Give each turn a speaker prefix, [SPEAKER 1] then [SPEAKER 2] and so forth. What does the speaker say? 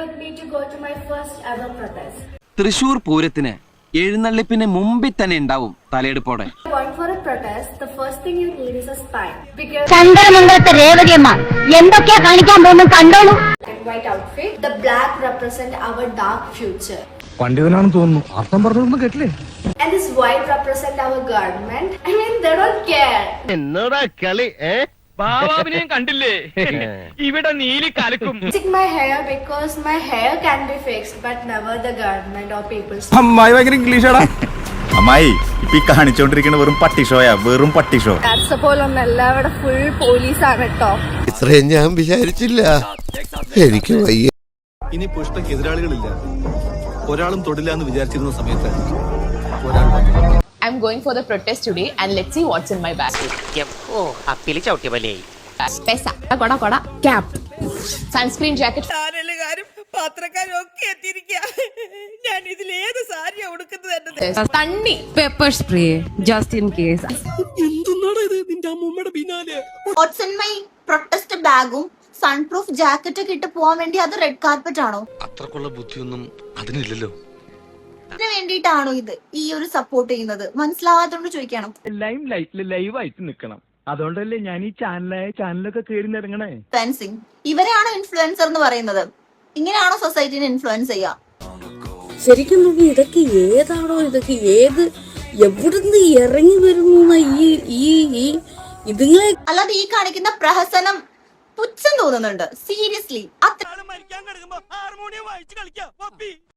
[SPEAKER 1] with me to go to my first ever protest.
[SPEAKER 2] Thrissur പൂരത്തിന് എഴുന്നള്ളിപ്പിന് മുമ്പിൽ തന്നെ ഉണ്ടാവും തലയെടുപ്പോടെ.
[SPEAKER 1] Going for a protest, the first thing you need is a spine. Because
[SPEAKER 3] ചന്ദ്രമംഗലത്തെ Revathiyamma എന്തൊക്കെയാ കാണിക്കാൻ പോകുന്നു കണ്ടോളൂ.
[SPEAKER 1] in white outfit, the black represent our dark future.
[SPEAKER 4] പണ്ഡിതനാണെന്ന് തോന്നുന്നു. അർത്ഥം പറഞ്ഞൊന്നും കേട്ടില്ലേ?
[SPEAKER 1] And this white represent our government. I mean, they don't care.
[SPEAKER 5] എന്നോടാ കളി
[SPEAKER 6] ഭാവാഭിനയം കണ്ടില്ലേ? ഇവിടെ Neeli കലക്കും.
[SPEAKER 1] Fixing my hair because my hair can be fixed, but never the government or people's.
[SPEAKER 4] അമ്മായി ഭയങ്കര ഇംഗ്ലീഷാടാ.
[SPEAKER 7] അമ്മായി ഇപ്പൊ ഈ കാണിച്ചോണ്ടിരിക്കുന്ന വെറും പട്ടിഷോയാ, വെറും പട്ടിഷോ.
[SPEAKER 1] That's പോലെ ഒന്നല്ല, ഇവിടെ ഫുൾ പോലീസാണ് കേട്ടോ.
[SPEAKER 8] ഇത്രയും ഞാൻ വിചാരിച്ചില്ല. എനിക്ക് വയ്യ.
[SPEAKER 9] ഇനി പുഷ്പയ്ക്ക് എതിരാളികളില്ല. ഒരാളും തൊടില്ല എന്ന് വിചാരിച്ചിരുന്ന സമയത്തായിരിക്കും ഒരാൾ വന്നത്.
[SPEAKER 10] I'm going for the protest today and let's see what's in my bag. Pesa, koda, cap, sunscreen jacket. Tanni,
[SPEAKER 3] pepper spray just in case.
[SPEAKER 11] What's in my protest ബാഗും സൺപ്രൂഫ് ജാക്കറ്റ് ഒക്കെ ഇട്ട് പോവാൻ വേണ്ടി അത് റെഡ് കാർപ്പറ്റ് ആണോ?
[SPEAKER 9] അത്രക്കുള്ള ബുദ്ധിയൊന്നും അതിനില്ലല്ലോ.
[SPEAKER 11] ഇതിന് വേണ്ടിയിട്ടാണോ ഇത് ഈ ഒരു സപ്പോർട്ട് ചെയ്യുന്നത്? മനസ്സിലാവാത്തോണ്ട് ചോദിക്കണം.
[SPEAKER 6] ലൈം ലൈറ്റില് ലൈവായിട്ട് നിൽക്കണം. അതുകൊണ്ടല്ലേ ഞാൻ ഈ ചാനലൊക്കെ കയറി ഇറങ്ങണേ.
[SPEAKER 11] ഇൻഫ്ലുവൻസിങ്, ഇവരാണോ ഇൻഫ്ലുവൻസർ എന്ന് പറയുന്നത്? ഇങ്ങനെയാണോ സൊസൈറ്റിനെ ഇൻഫ്ലുവൻസ് ചെയ്യാ?
[SPEAKER 3] ശരിക്കും നോക്കി ഇതൊക്കെ ഏതാണോ, ഇതൊക്കെ ഏത് എവിടുന്ന് ഇറങ്ങി വരുന്ന ഈ ഇതിങ്ങളെ.
[SPEAKER 11] അല്ലാതെ ഈ കാണിക്കുന്ന പ്രഹസനം പുച്ഛം തോന്നുന്നുണ്ട്. സീരിയസ്ലി അത്ര